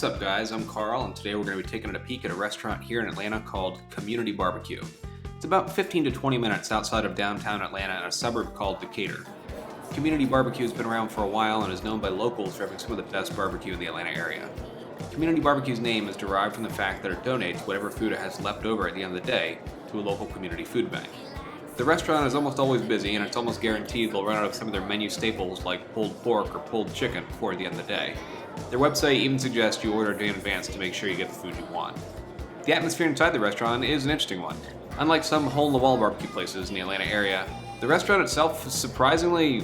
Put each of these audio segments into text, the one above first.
What's up, guys? I'm Carl, and today we're going to be taking a peek at a restaurant here in Atlanta called Community BBQ. It's about 15 to 20 minutes outside of downtown Atlanta in a suburb called Decatur. Community BBQ has been around for a while and is known by locals for having some of the best barbecue in the Atlanta area. Community BBQ's name is derived from the fact that it donates whatever food it has left over at the end of the day to a local community food bank. The restaurant is almost always busy, and it's almost guaranteed they'll run out of some of their menu staples like pulled pork or pulled chicken before the end of the day. Their website even suggests you order a day in advance to make sure you get the food you want. The atmosphere inside the restaurant is an interesting one. Unlike some hole-in-the-wall barbecue places in the Atlanta area, the restaurant itself is surprisingly,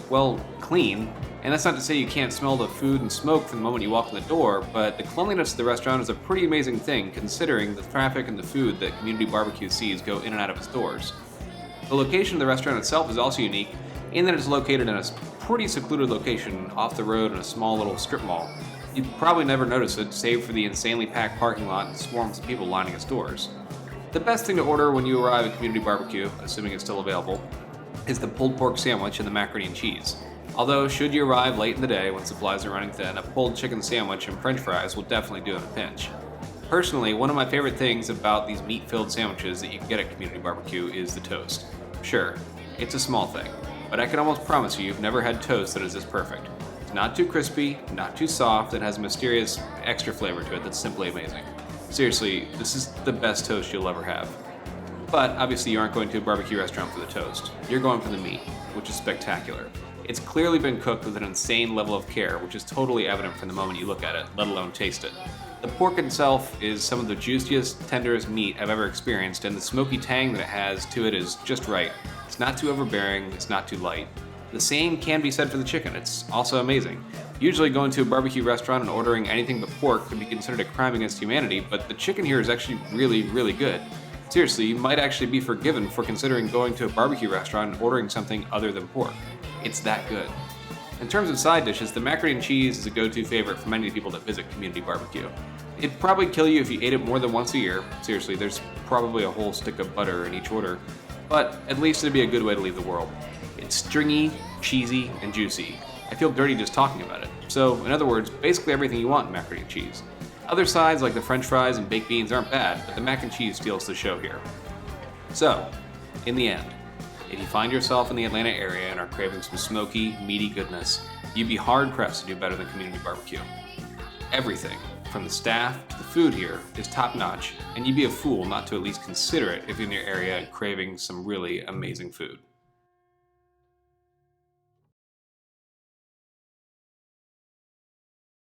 clean. And that's not to say you can't smell the food and smoke from the moment you walk in the door, but the cleanliness of the restaurant is a pretty amazing thing considering the traffic and the food that Community BBQ sees go in and out of its doors. The location of the restaurant itself is also unique in that it's located in a pretty secluded location off the road in a small little strip mall. You'd probably never notice it, save for the insanely packed parking lot and swarms of people lining its doors. The best thing to order when you arrive at Community BBQ, assuming it's still available, is the pulled pork sandwich and the macaroni and cheese. Although, should you arrive late in the day when supplies are running thin, a pulled chicken sandwich and french fries will definitely do in a pinch. Personally, one of my favorite things about these meat-filled sandwiches that you can get at Community BBQ is the toast. Sure, it's a small thing, but I can almost promise you've never had toast that is this perfect. It's not too crispy, not too soft, and has a mysterious extra flavor to it that's simply amazing. Seriously, this is the best toast you'll ever have. But obviously you aren't going to a barbecue restaurant for the toast. You're going for the meat, which is spectacular. It's clearly been cooked with an insane level of care, which is totally evident from the moment you look at it, let alone taste it. The pork itself is some of the juiciest, tenderest meat I've ever experienced, and the smoky tang that it has to it is just right. It's not too overbearing, it's not too light. The same can be said for the chicken. It's also amazing. Usually going to a barbecue restaurant and ordering anything but pork could be considered a crime against humanity, but the chicken here is actually really, really good. Seriously, you might actually be forgiven for considering going to a barbecue restaurant and ordering something other than pork. It's that good. In terms of side dishes, the macaroni and cheese is a go-to favorite for many people that visit Community BBQ. It'd probably kill you if you ate it more than once a year. Seriously, there's probably a whole stick of butter in each order. But at least it'd be a good way to leave the world. It's stringy, cheesy, and juicy. I feel dirty just talking about it. So, in other words, basically everything you want in macaroni and cheese. Other sides like the french fries and baked beans aren't bad, but the mac and cheese steals the show here. So, in the end, if you find yourself in the Atlanta area and are craving some smoky, meaty goodness, you'd be hard-pressed to do better than Community BBQ. Everything, from the staff to the food here, is top-notch, and you'd be a fool not to at least consider it if you're in your area and craving some really amazing food.